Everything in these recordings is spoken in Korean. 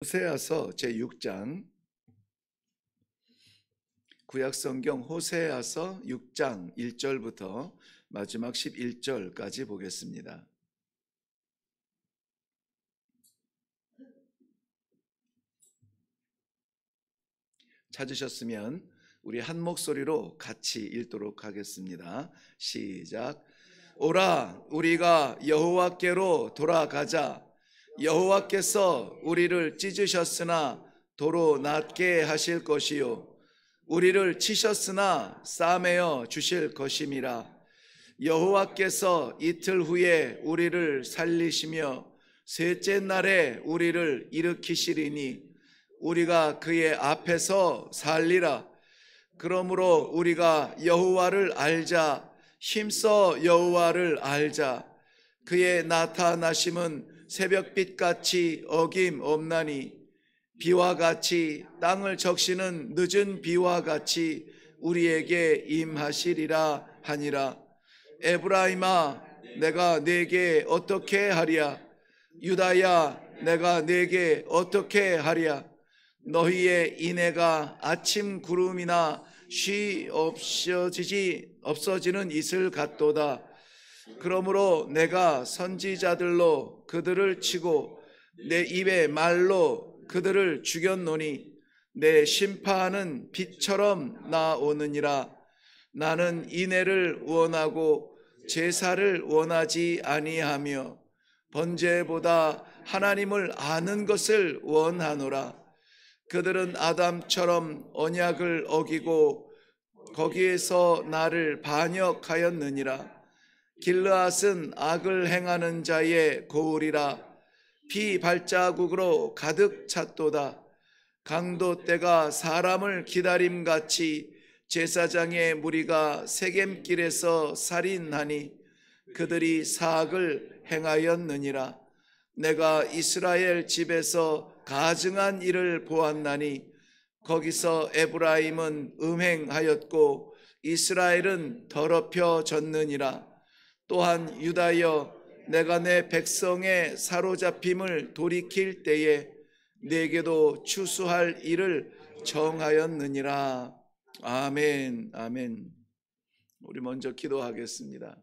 호세아서 제6장, 구약성경 호세아서 6장 1절부터 마지막 11절까지 보겠습니다. 찾으셨으면 우리 한 목소리로 같이 읽도록 하겠습니다. 시작. 오라, 우리가 여호와께로 돌아가자. 여호와께서 우리를 찢으셨으나 도로 낫게 하실 것이요, 우리를 치셨으나 싸매어 주실 것임이라. 여호와께서 이틀 후에 우리를 살리시며 셋째 날에 우리를 일으키시리니 우리가 그의 앞에서 살리라. 그러므로 우리가 여호와를 알자. 힘써 여호와를 알자. 그의 나타나심은 새벽빛같이 어김없나니 비와 같이 땅을 적시는 늦은 비와 같이 우리에게 임하시리라 하니라. 에브라임아, 내가 네게 어떻게 하랴? 유다야, 내가 네게 어떻게 하랴? 너희의 인애가 아침 구름이나 쉬 없어지는 이슬 같도다. 그러므로 내가 선지자들로 그들을 치고 내 입의 말로 그들을 죽였노니 내 심판은 빛처럼 나오느니라. 나는 인애를 원하고 제사를 원하지 아니하며 번제보다 하나님을 아는 것을 원하노라. 그들은 아담처럼 언약을 어기고 거기에서 나를 반역하였느니라. 길르앗은 악을 행하는 자의 고울이라. 피 발자국으로 가득 찼도다. 강도 때가 사람을 기다림같이 제사장의 무리가 세겜길에서 살인하니 그들이 사악을 행하였느니라. 내가 이스라엘 집에서 가증한 일을 보았나니 거기서 에브라임은 음행하였고 이스라엘은 더럽혀졌느니라. 또한 유다여, 내가 내 백성의 사로잡힘을 돌이킬 때에 내게도 추수할 일을 정하였느니라. 아멘, 아멘. 우리 먼저 기도하겠습니다.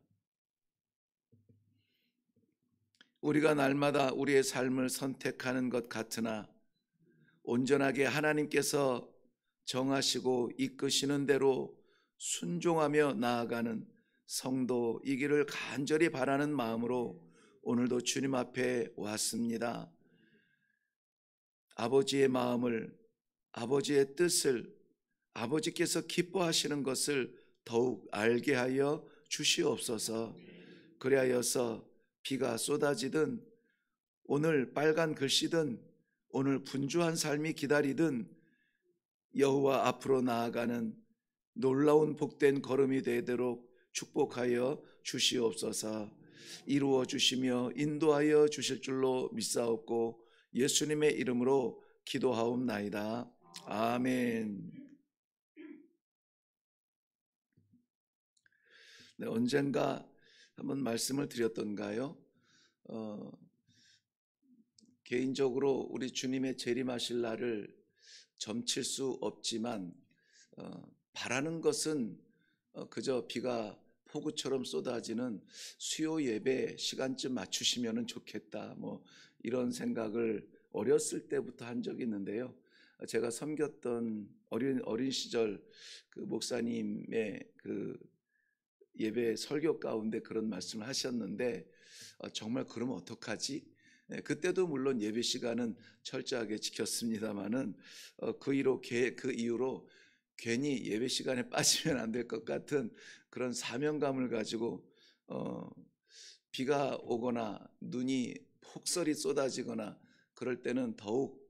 우리가 날마다 우리의 삶을 선택하는 것 같으나 온전하게 하나님께서 정하시고 이끄시는 대로 순종하며 나아가는 성도이기를 간절히 바라는 마음으로 오늘도 주님 앞에 왔습니다. 아버지의 마음을, 아버지의 뜻을, 아버지께서 기뻐하시는 것을 더욱 알게 하여 주시옵소서. 그리하여서 비가 쏟아지든 오늘 빨간 글씨든 오늘 분주한 삶이 기다리든 여호와 앞으로 나아가는 놀라운 복된 걸음이 되도록 축복하여 주시옵소서. 이루어 주시며 인도하여 주실 줄로 믿사옵고 예수님의 이름으로 기도하옵나이다. 아멘. 네, 언젠가 한번 말씀을 드렸던가요? 개인적으로 우리 주님의 재림하실 날을 점칠 수 없지만 바라는 것은 그저 비가 폭우처럼 쏟아지는 수요 예배 시간쯤 맞추시면 좋겠다, 이런 생각을 어렸을 때부터 한 적이 있는데요. 제가 섬겼던 어린 시절 그 목사님의 그 예배 설교 가운데 그런 말씀을 하셨는데 정말 그러면 어떡하지? 그때도 물론 예배 시간은 철저하게 지켰습니다마는 그 이후로 괜히 예배 시간에 빠지면 안 될 것 같은 그런 사명감을 가지고 비가 오거나 눈이 폭설이 쏟아지거나 그럴 때는 더욱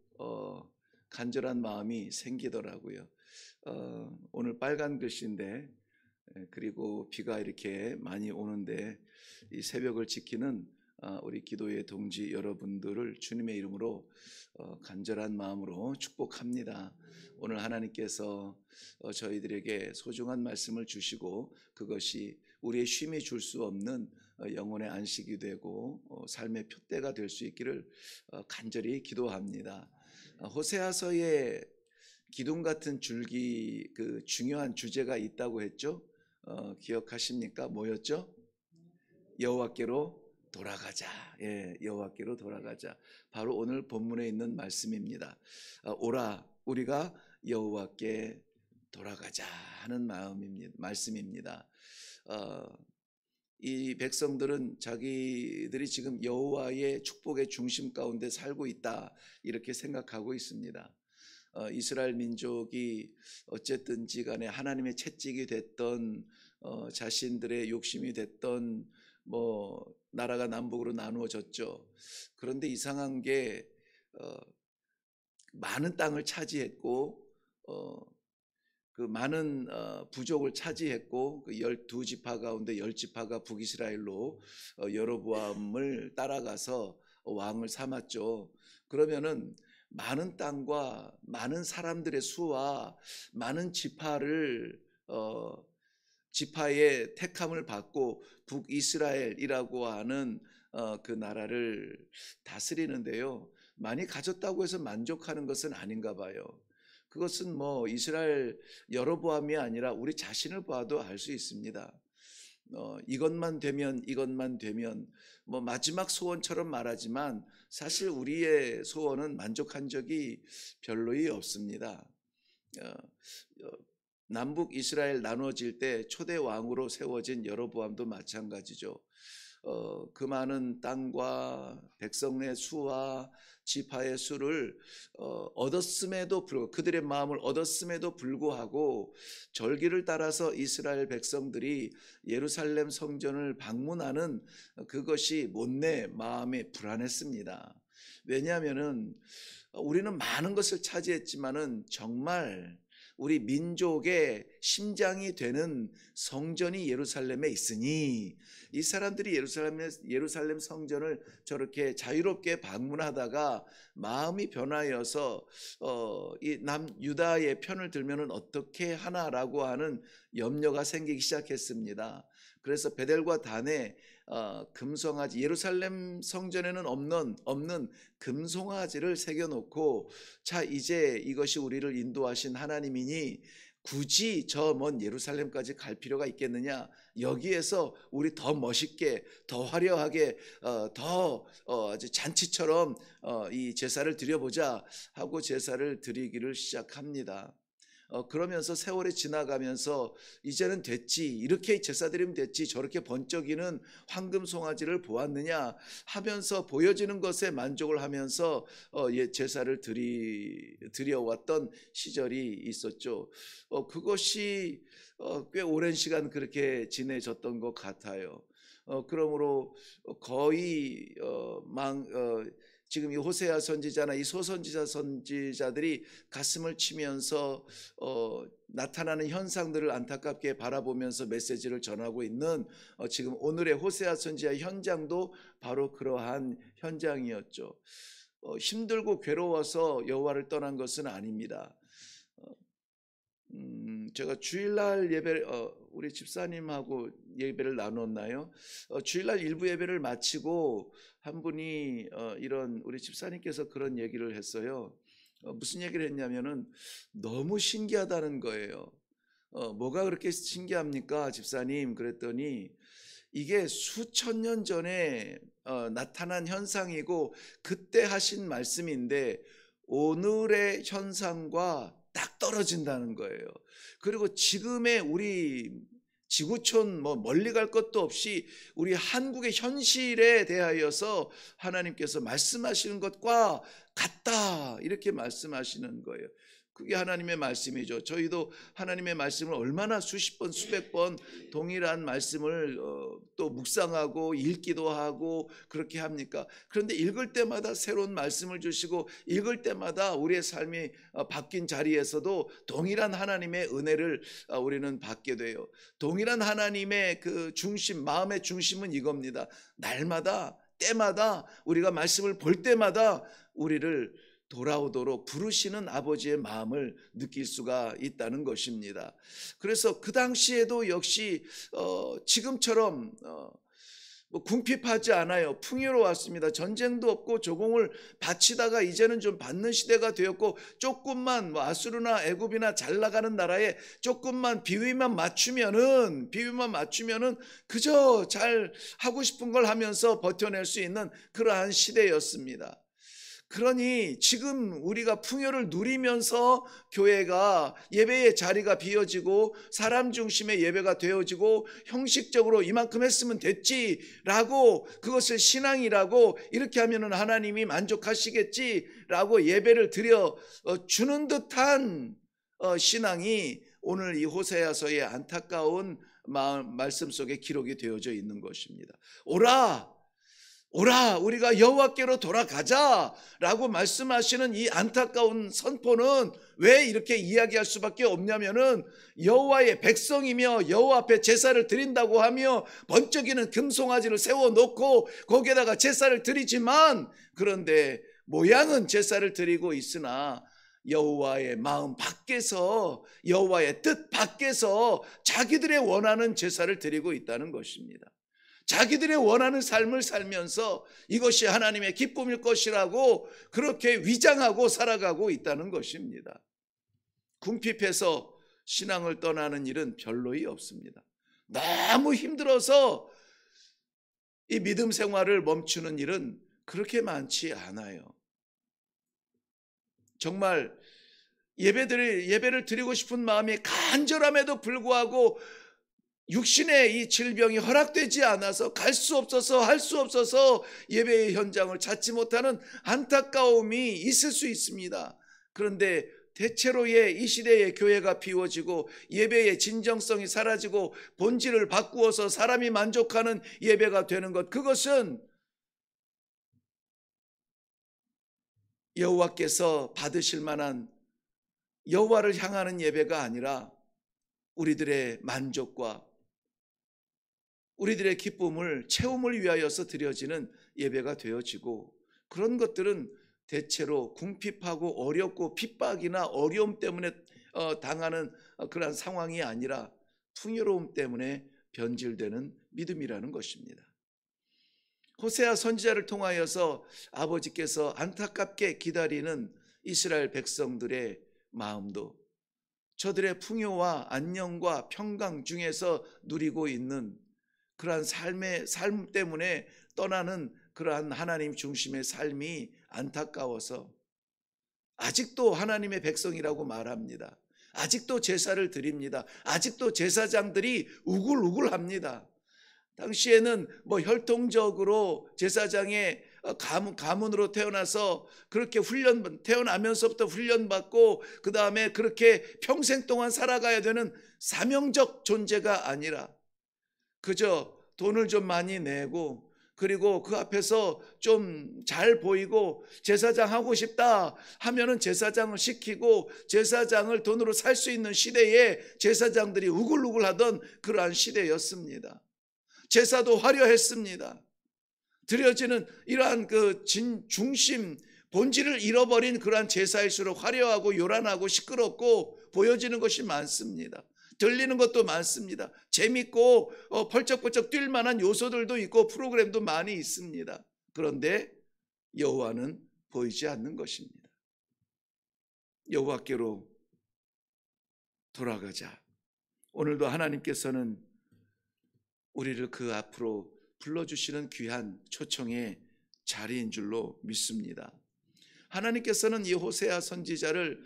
간절한 마음이 생기더라고요. 오늘 빨간 글씨인데 그리고 비가 이렇게 많이 오는데 이 새벽을 지키는 우리 기도의 동지 여러분들을 주님의 이름으로 간절한 마음으로 축복합니다. 오늘 하나님께서 저희들에게 소중한 말씀을 주시고 그것이 우리의 쉼이 줄 수 없는 영혼의 안식이 되고 삶의 표대가 될 수 있기를 간절히 기도합니다. 호세아서에 기둥 같은 줄기 그 중요한 주제가 있다고 했죠. 기억하십니까? 뭐였죠? 여호와께로 돌아가자. 예, 여호와께로 돌아가자. 바로 오늘 본문에 있는 말씀입니다. 오라, 우리가 여호와께 돌아가자 하는 말씀입니다. 이 백성들은 자기들이 지금 여호와의 축복의 중심 가운데 살고 있다 이렇게 생각하고 있습니다. 이스라엘 민족이 어쨌든지 간에 하나님의 채찍이 됐던 자신들의 욕심이 됐던 뭐 나라가 남북으로 나누어졌죠. 그런데 이상한 게 많은 땅을 차지했고 그 많은 부족을 차지했고 그 12지파 가운데 10지파가 북이스라엘로 여로보암을 따라가서 왕을 삼았죠. 그러면은 많은 땅과 많은 사람들의 수와 많은 지파를 지파의 택함을 받고 북이스라엘이라고 하는 그 나라를 다스리는데요. 많이 가졌다고 해서 만족하는 것은 아닌가 봐요. 그것은 뭐 이스라엘 여로보암이 아니라 우리 자신을 봐도 알 수 있습니다. 이것만 되면 뭐 마지막 소원처럼 말하지만 사실 우리의 소원은 만족한 적이 별로이 없습니다. 남북 이스라엘 나누어질 때 초대 왕으로 세워진 여로보암도 마찬가지죠. 그 많은 땅과 백성의 수와 지파의 수를 얻었음에도 불구하고 그들의 마음을 얻었음에도 불구하고 절기를 따라서 이스라엘 백성들이 예루살렘 성전을 방문하는 그것이 못내 마음에 불안했습니다. 왜냐하면은 우리는 많은 것을 차지했지만은 정말 우리 민족의 심장이 되는 성전이 예루살렘에 있으니 이 사람들이 예루살렘 성전을 저렇게 자유롭게 방문하다가 마음이 변하여서 이 남유다의 편을 들면은 어떻게 하나라고 하는 염려가 생기기 시작했습니다. 그래서 베델과 단에 금송아지, 예루살렘 성전에는 없는 금송아지를 새겨놓고 자 이제 이것이 우리를 인도하신 하나님이니 굳이 저 먼 예루살렘까지 갈 필요가 있겠느냐, 여기에서 우리 더 멋있게 더 화려하게 더 아주 잔치처럼 이 제사를 드려보자 하고 제사를 드리기를 시작합니다. 그러면서 세월이 지나가면서 이제는 됐지, 이렇게 제사 드리면 됐지, 저렇게 번쩍이는 황금 송아지를 보았느냐 하면서 보여지는 것에 만족을 하면서 제사를 드려왔던 시절이 있었죠. 그것이 꽤 오랜 시간 그렇게 지내졌던 것 같아요. 그러므로 거의 지금 이 호세아 선지자나 이 소선지자 선지자들이 가슴을 치면서 나타나는 현상들을 안타깝게 바라보면서 메시지를 전하고 있는 지금 오늘의 호세아 선지자 현장도 바로 그러한 현장이었죠. 힘들고 괴로워서 여호와를 떠난 것은 아닙니다. 제가 주일날 예배를 우리 집사님하고 예배를 나눴나요? 주일날 일부 예배를 마치고 한 분이 이런 우리 집사님께서 그런 얘기를 했어요. 무슨 얘기를 했냐면은 너무 신기하다는 거예요. 뭐가 그렇게 신기합니까, 집사님? 그랬더니 이게 수천 년 전에 나타난 현상이고 그때 하신 말씀인데 오늘의 현상과 딱 떨어진다는 거예요. 그리고 지금의 우리 지구촌 뭐 멀리 갈 것도 없이 우리 한국의 현실에 대하여서 하나님께서 말씀하시는 것과 같다 이렇게 말씀하시는 거예요. 그게 하나님의 말씀이죠. 저희도 하나님의 말씀을 얼마나 수십 번 수백 번 동일한 말씀을 또 묵상하고 읽기도 하고 그렇게 합니까? 그런데 읽을 때마다 새로운 말씀을 주시고 읽을 때마다 우리의 삶이 바뀐 자리에서도 동일한 하나님의 은혜를 우리는 받게 돼요. 동일한 하나님의 그 중심, 마음의 중심은 이겁니다. 날마다 때마다 우리가 말씀을 볼 때마다 우리를 돌아오도록 부르시는 아버지의 마음을 느낄 수가 있다는 것입니다. 그래서 그 당시에도 역시 지금처럼 뭐 궁핍하지 않아요. 풍요로웠습니다. 전쟁도 없고 조공을 바치다가 이제는 좀 받는 시대가 되었고, 조금만 뭐 아수르나 애굽이나 잘 나가는 나라에 조금만 비위만 맞추면은 그저 잘 하고 싶은 걸 하면서 버텨낼 수 있는 그러한 시대였습니다. 그러니 지금 우리가 풍요를 누리면서 교회가 예배의 자리가 비어지고 사람 중심의 예배가 되어지고 형식적으로 이만큼 했으면 됐지라고, 그것을 신앙이라고 이렇게 하면은 하나님이 만족하시겠지라고 예배를 드려 주는 듯한 신앙이 오늘 이 호세아서의 안타까운 말씀 속에 기록이 되어져 있는 것입니다. 오라 우리가 여호와께로 돌아가자라고 말씀하시는 이 안타까운 선포는 왜 이렇게 이야기할 수밖에 없냐면은, 여호와의 백성이며 여호와 앞에 제사를 드린다고 하며 번쩍이는 금송아지를 세워놓고 거기에다가 제사를 드리지만, 그런데 모양은 제사를 드리고 있으나 여호와의 마음 밖에서, 여호와의 뜻 밖에서 자기들의 원하는 제사를 드리고 있다는 것입니다. 자기들의 원하는 삶을 살면서 이것이 하나님의 기쁨일 것이라고 그렇게 위장하고 살아가고 있다는 것입니다. 궁핍해서 신앙을 떠나는 일은 별로이 없습니다. 너무 힘들어서 이 믿음 생활을 멈추는 일은 그렇게 많지 않아요. 정말 예배를 드리고 싶은 마음이 간절함에도 불구하고 육신의 이 질병이 허락되지 않아서 갈 수 없어서 할 수 없어서 예배의 현장을 찾지 못하는 안타까움이 있을 수 있습니다. 그런데 대체로의 이 시대의 교회가 비워지고 예배의 진정성이 사라지고 본질을 바꾸어서 사람이 만족하는 예배가 되는 것, 그것은 여호와께서 받으실 만한, 여호와를 향하는 예배가 아니라 우리들의 만족과 우리들의 기쁨을 채움을 위하여서 드려지는 예배가 되어지고, 그런 것들은 대체로 궁핍하고 어렵고 핍박이나 어려움 때문에 당하는 그러한 상황이 아니라 풍요로움 때문에 변질되는 믿음이라는 것입니다. 호세아 선지자를 통하여서 아버지께서 안타깝게 기다리는 이스라엘 백성들의 마음도, 저들의 풍요와 안녕과 평강 중에서 누리고 있는 그러한 삶 때문에 떠나는 그러한 하나님 중심의 삶이 안타까워서 아직도 하나님의 백성이라고 말합니다. 아직도 제사를 드립니다. 아직도 제사장들이 우글우글합니다. 당시에는 뭐 혈통적으로 제사장의 가문으로 태어나서 그렇게 태어나면서부터 훈련받고 그 다음에 그렇게 평생 동안 살아가야 되는 사명적 존재가 아니라 그저 돈을 좀 많이 내고, 그리고 그 앞에서 좀 잘 보이고 제사장 하고 싶다 하면은 제사장을 시키고 제사장을 돈으로 살 수 있는 시대에 제사장들이 우글우글하던 그러한 시대였습니다. 제사도 화려했습니다. 드려지는 이러한 중심, 본질을 잃어버린 그러한 제사일수록 화려하고 요란하고 시끄럽고 보여지는 것이 많습니다. 들리는 것도 많습니다. 재밌고 펄쩍펄쩍 뛸 만한 요소들도 있고 프로그램도 많이 있습니다. 그런데 여호와는 보이지 않는 것입니다. 여호와께로 돌아가자. 오늘도 하나님께서는 우리를 그 앞으로 불러주시는 귀한 초청의 자리인 줄로 믿습니다. 하나님께서는 이 호세아 선지자를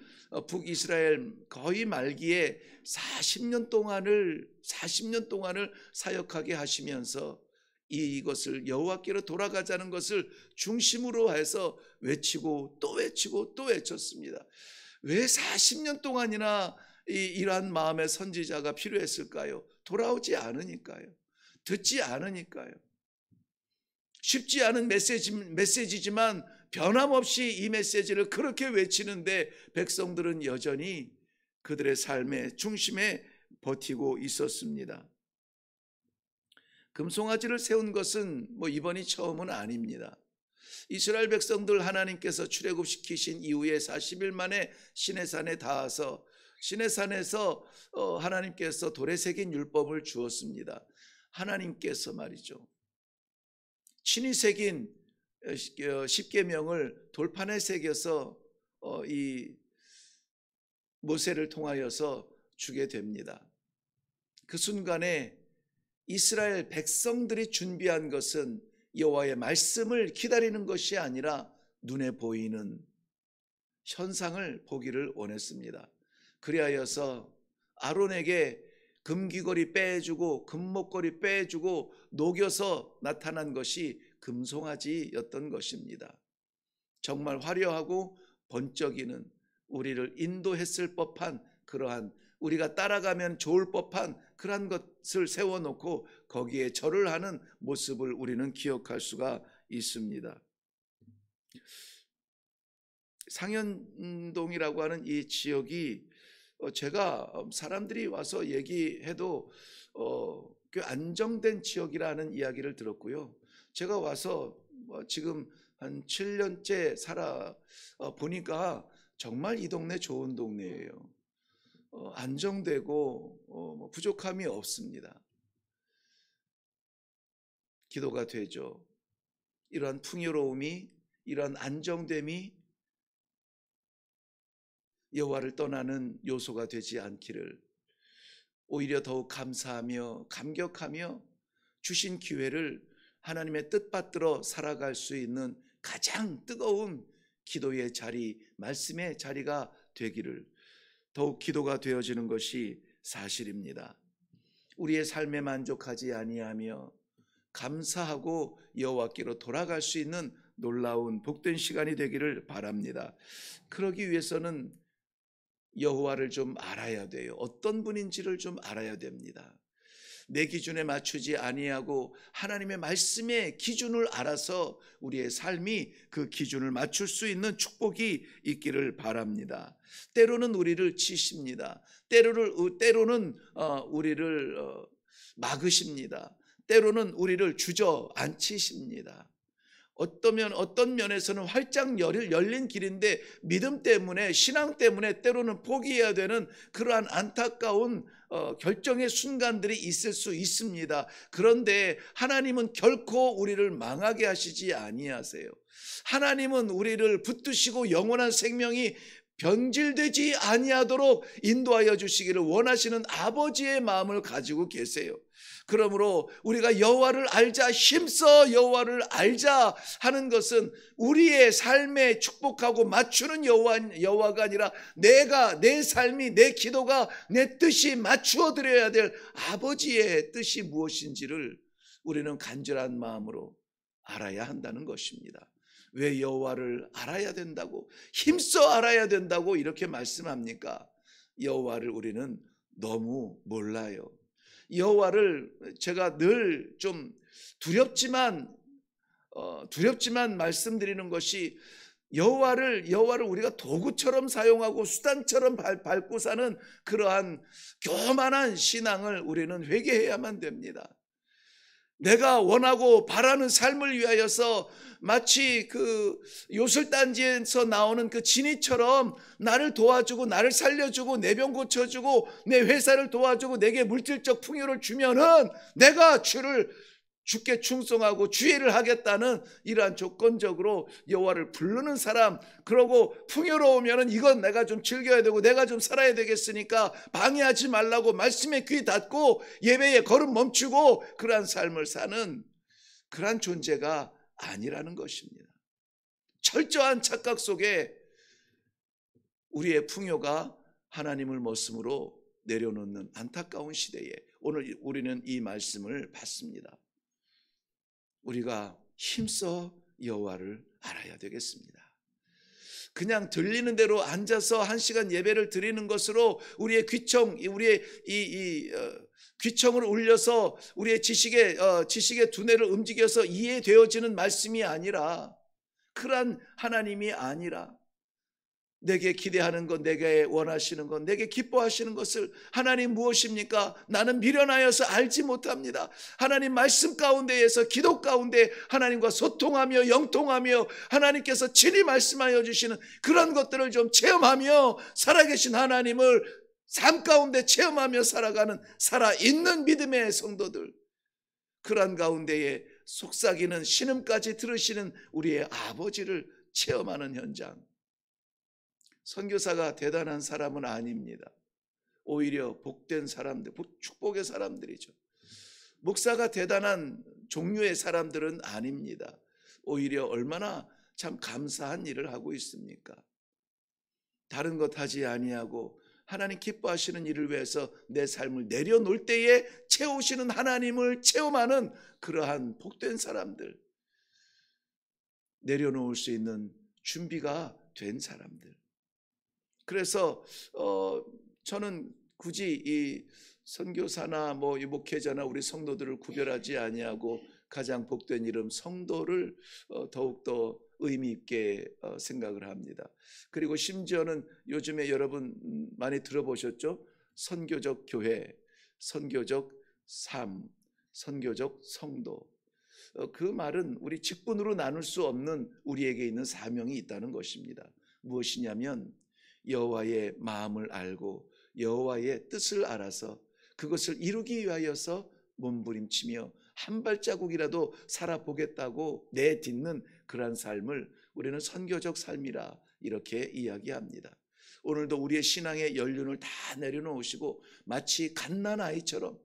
북이스라엘 거의 말기에 40년 동안을 사역하게 하시면서 이것을 여호와께로 돌아가자는 것을 중심으로 해서 외치고 또 외치고 또 외쳤습니다. 왜 40년 동안이나 이러한 마음의 선지자가 필요했을까요? 돌아오지 않으니까요. 듣지 않으니까요. 쉽지 않은 메시지지만 변함없이 이 메시지를 그렇게 외치는데 백성들은 여전히 그들의 삶의 중심에 버티고 있었습니다. 금송아지를 세운 것은 이번이 처음은 아닙니다. 이스라엘 백성들 하나님께서 출애굽시키신 이후에 40일 만에 시내산에 닿아서 시내산에서 하나님께서 돌에 새긴 율법을 주었습니다. 하나님께서 말이죠. 친히 새긴 십계명을 돌판에 새겨서 이 모세를 통하여서 주게 됩니다. 그 순간에 이스라엘 백성들이 준비한 것은 여호와의 말씀을 기다리는 것이 아니라 눈에 보이는 현상을 보기를 원했습니다. 그리하여서 아론에게 금귀걸이 빼주고 금목걸이 빼주고 녹여서 나타난 것이 금송아지였던 것입니다. 정말 화려하고 번쩍이는, 우리를 인도했을 법한 그러한, 우리가 따라가면 좋을 법한 그러한 것을 세워놓고 거기에 절을 하는 모습을 우리는 기억할 수가 있습니다. 상현동이라고 하는 이 지역이 제가 사람들이 와서 얘기해도 꽤 안정된 지역이라는 이야기를 들었고요. 제가 와서 지금 한 7년째 살아 보니까 정말 이 동네 좋은 동네예요. 안정되고 부족함이 없습니다. 기도가 되죠. 이러한 풍요로움이, 이러한 안정됨이 여호와를 떠나는 요소가 되지 않기를, 오히려 더욱 감사하며 감격하며 주신 기회를 하나님의 뜻 받들어 살아갈 수 있는 가장 뜨거운 기도의 자리, 말씀의 자리가 되기를, 더욱 기도가 되어지는 것이 사실입니다. 우리의 삶에 만족하지 아니하며 감사하고 여호와께로 돌아갈 수 있는 놀라운 복된 시간이 되기를 바랍니다. 그러기 위해서는 여호와를 좀 알아야 돼요. 어떤 분인지를 좀 알아야 됩니다. 내 기준에 맞추지 아니하고 하나님의 말씀의 기준을 알아서 우리의 삶이 그 기준을 맞출 수 있는 축복이 있기를 바랍니다. 때로는 우리를 치십니다. 때로는 우리를 막으십니다. 때로는 우리를 주저앉히십니다. 어떤 면에서는 활짝 열린 길인데 믿음 때문에, 신앙 때문에 때로는 포기해야 되는 그러한 안타까운 결정의 순간들이 있을 수 있습니다. 그런데 하나님은 결코 우리를 망하게 하시지 아니하세요. 하나님은 우리를 붙드시고 영원한 생명이 변질되지 아니하도록 인도하여 주시기를 원하시는 아버지의 마음을 가지고 계세요. 그러므로 우리가 여호와를 알자, 힘써 여호와를 알자 하는 것은 우리의 삶에 축복하고 맞추는 여호와가 아니라 내 삶이, 내 기도가 내 뜻이 맞추어 드려야 될 아버지의 뜻이 무엇인지를 우리는 간절한 마음으로 알아야 한다는 것입니다. 왜 여호와를 알아야 된다고, 힘써 알아야 된다고 이렇게 말씀합니까? 여호와를 우리는 너무 몰라요. 여호와를 제가 늘 좀 두렵지만 말씀드리는 것이, 여호와를 우리가 도구처럼 사용하고 수단처럼 밟고 사는 그러한 교만한 신앙을 우리는 회개해야만 됩니다. 내가 원하고 바라는 삶을 위하여서 마치 그 요술단지에서 나오는 그 지니처럼 나를 도와주고 나를 살려주고 내 병 고쳐주고 내 회사를 도와주고 내게 물질적 풍요를 주면은 내가 주께 충성하고 주의를 하겠다는 이러한 조건적으로 여호와를 부르는 사람, 그러고 풍요로우면은 이건 내가 좀 즐겨야 되고 내가 좀 살아야 되겠으니까 방해하지 말라고 말씀에 귀 닫고 예배에 걸음 멈추고 그러한 삶을 사는 그러한 존재가 아니라는 것입니다. 철저한 착각 속에 우리의 풍요가 하나님을 머슴으로 내려놓는 안타까운 시대에 오늘 우리는 이 말씀을 받습니다. 우리가 힘써 여호와를 알아야 되겠습니다. 그냥 들리는 대로 앉아서 1시간 예배를 드리는 것으로 우리의 우리의 귀청을 울려서 우리의 지식의 두뇌를 움직여서 이해되어지는 말씀이 아니라, 그러한 하나님이 아니라, 내게 기대하는 것, 내게 원하시는 것, 내게 기뻐하시는 것을, 하나님 무엇입니까? 나는 미련하여서 알지 못합니다. 하나님 말씀 가운데에서, 기도 가운데 하나님과 소통하며 영통하며 하나님께서 친히 말씀하여 주시는 그런 것들을 좀 체험하며 살아계신 하나님을 삶 가운데 체험하며 살아가는 살아있는 믿음의 성도들, 그런 가운데에 속삭이는 신음까지 들으시는 우리의 아버지를 체험하는 현장. 선교사가 대단한 사람은 아닙니다. 오히려 복된 사람들, 축복의 사람들이죠. 목사가 대단한 종류의 사람들은 아닙니다. 오히려 얼마나 참 감사한 일을 하고 있습니까? 다른 것 하지 아니하고 하나님 기뻐하시는 일을 위해서 내 삶을 내려놓을 때에 채우시는 하나님을 체험하는 그러한 복된 사람들, 내려놓을 수 있는 준비가 된 사람들. 그래서 저는 굳이 이 선교사나 이 목회자나 우리 성도들을 구별하지 아니하고 가장 복된 이름 성도를 더욱더 의미 있게 생각을 합니다. 그리고 심지어는 요즘에 여러분 많이 들어보셨죠? 선교적 교회, 선교적 삶, 선교적 성도. 그 말은 우리 직분으로 나눌 수 없는 우리에게 있는 사명이 있다는 것입니다. 무엇이냐면 여호와의 마음을 알고 여호와의 뜻을 알아서 그것을 이루기 위하여서 몸부림치며 한 발자국이라도 살아보겠다고 내딛는 그러한 삶을 우리는 선교적 삶이라 이렇게 이야기합니다. 오늘도 우리의 신앙의 연륜을 다 내려놓으시고 마치 갓난아이처럼,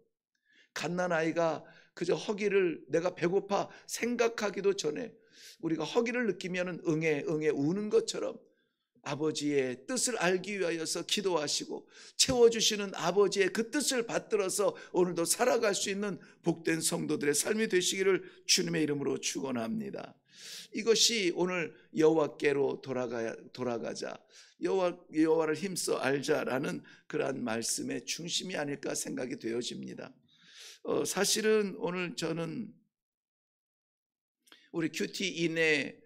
갓난아이가 그저 허기를 내가 배고파 생각하기도 전에 우리가 허기를 느끼면 응애 우는 것처럼 아버지의 뜻을 알기 위하여서 기도하시고 채워주시는 아버지의 그 뜻을 받들어서 오늘도 살아갈 수 있는 복된 성도들의 삶이 되시기를 주님의 이름으로 축원합니다. 이것이 오늘 여호와께로 돌아가자, 여호와를 힘써 알자라는 그러한 말씀의 중심이 아닐까 생각이 되어집니다. 사실은 오늘 저는 우리 큐티인의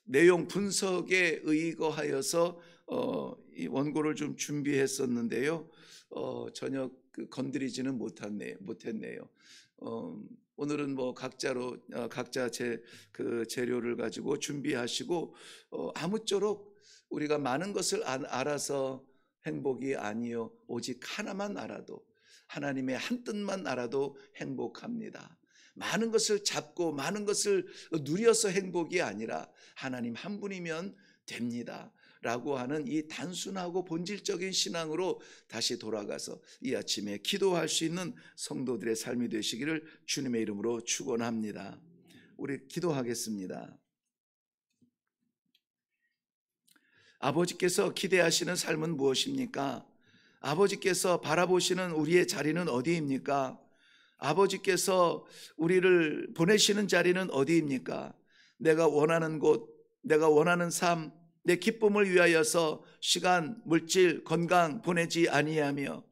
내용 분석에 의거하여서 이 원고를 좀 준비했었는데요. 전혀 건드리지는 못했네요. 오늘은 각자 재료를 가지고 준비하시고 아무쪼록 우리가 많은 것을 알아서 행복이 아니요 오직 하나만 알아도, 하나님의 한 뜻만 알아도 행복합니다. 많은 것을 잡고 많은 것을 누려서 행복이 아니라 하나님 한 분이면 됩니다 라고 하는 이 단순하고 본질적인 신앙으로 다시 돌아가서 이 아침에 기도할 수 있는 성도들의 삶이 되시기를 주님의 이름으로 축원합니다. 우리 기도하겠습니다. 아버지께서 기대하시는 삶은 무엇입니까? 아버지께서 바라보시는 우리의 자리는 어디입니까? 아버지께서 우리를 보내시는 자리는 어디입니까? 내가 원하는 곳, 내가 원하는 삶, 내 기쁨을 위하여서 시간, 물질, 건강 보내지 아니하며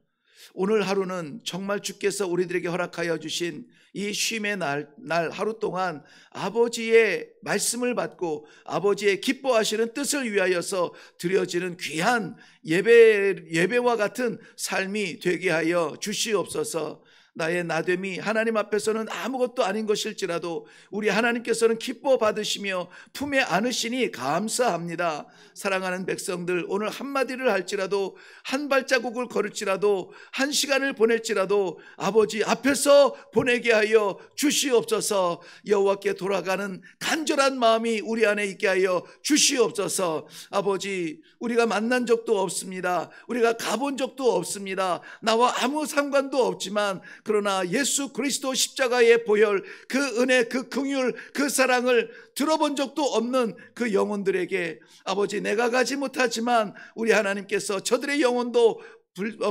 오늘 하루는 정말 주께서 우리들에게 허락하여 주신 이 쉼의 날 하루 동안 아버지의 말씀을 받고 아버지의 기뻐하시는 뜻을 위하여서 드려지는 귀한 예배와 같은 삶이 되게 하여 주시옵소서. 나의 나됨이 하나님 앞에서는 아무것도 아닌 것일지라도 우리 하나님께서는 기뻐 받으시며 품에 안으시니 감사합니다. 사랑하는 백성들, 오늘 한마디를 할지라도 한 발자국을 걸을지라도 한 시간을 보낼지라도 아버지 앞에서 보내게 하여 주시옵소서. 여호와께 돌아가는 간절한 마음이 우리 안에 있게 하여 주시옵소서. 아버지, 우리가 만난 적도 없습니다. 우리가 가본 적도 없습니다. 나와 아무 상관도 없지만 그러나 예수 그리스도 십자가의 보혈, 그 은혜, 그 긍휼, 그 사랑을 들어본 적도 없는 그 영혼들에게 아버지, 내가 가지 못하지만 우리 하나님께서 저들의 영혼도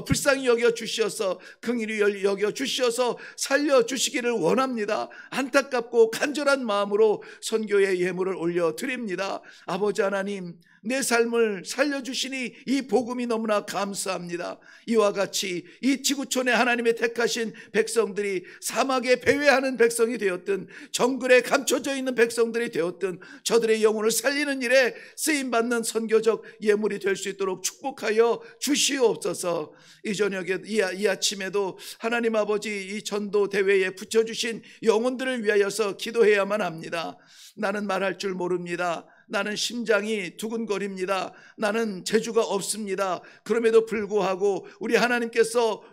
불쌍히 여겨 주시어서 긍휼히 여겨 주시어서 살려 주시기를 원합니다. 안타깝고 간절한 마음으로 선교의 예물을 올려 드립니다. 아버지 하나님, 내 삶을 살려주시니 이 복음이 너무나 감사합니다. 이와 같이 이 지구촌에 하나님의 택하신 백성들이 사막에 배회하는 백성이 되었든 정글에 감춰져 있는 백성들이 되었든 저들의 영혼을 살리는 일에 쓰임받는 선교적 예물이 될 수 있도록 축복하여 주시옵소서. 이 저녁에 이 아침에도 하나님 아버지 이 전도 대회에 붙여주신 영혼들을 위하여서 기도해야만 합니다. 나는 말할 줄 모릅니다. 나는 심장이 두근거립니다. 나는 재주가 없습니다. 그럼에도 불구하고 우리 하나님께서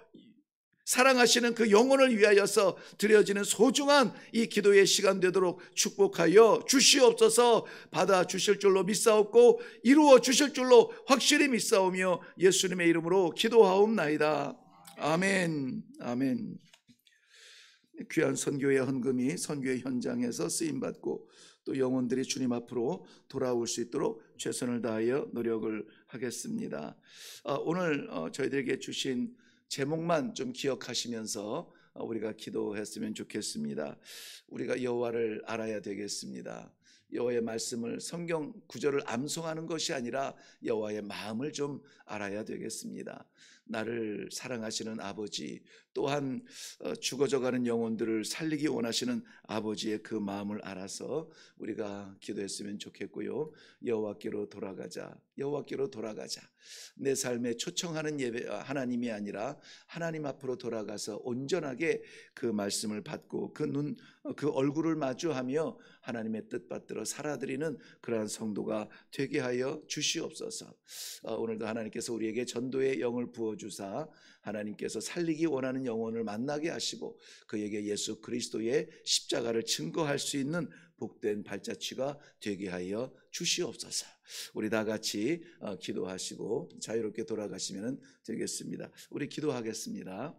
사랑하시는 그 영혼을 위하여서 드려지는 소중한 이 기도의 시간 되도록 축복하여 주시옵소서. 받아 주실 줄로 믿사옵고 이루어 주실 줄로 확실히 믿사오며 예수님의 이름으로 기도하옵나이다. 아멘. 아멘. 귀한 선교의 헌금이 선교의 현장에서 쓰임받고 또 영혼들이 주님 앞으로 돌아올 수 있도록 최선을 다하여 노력을 하겠습니다. 오늘 저희들에게 주신 제목만 좀 기억하시면서 우리가 기도했으면 좋겠습니다. 우리가 여호와를 알아야 되겠습니다. 여호와의 말씀을, 성경 구절을 암송하는 것이 아니라 여호와의 마음을 좀 알아야 되겠습니다. 나를 사랑하시는 아버지, 또한 죽어져가는 영혼들을 살리기 원하시는 아버지의 그 마음을 알아서 우리가 기도했으면 좋겠고요. 여호와께로 돌아가자. 여호와께로 돌아가자. 내 삶에 초청하는 예배 하나님이 아니라 하나님 앞으로 돌아가서 온전하게 그 말씀을 받고 그 얼굴을 마주하며 하나님의 뜻 받들어 살아드리는 그러한 성도가 되게 하여 주시옵소서. 오늘도 하나님께서 우리에게 전도의 영을 부어주사 하나님께서 살리기 원하는 영혼을 만나게 하시고 그에게 예수 그리스도의 십자가를 증거할 수 있는 복된 발자취가 되게 하여 주시옵소서. 우리 다 같이 기도하시고 자유롭게 돌아가시면 되겠습니다. 우리 기도하겠습니다.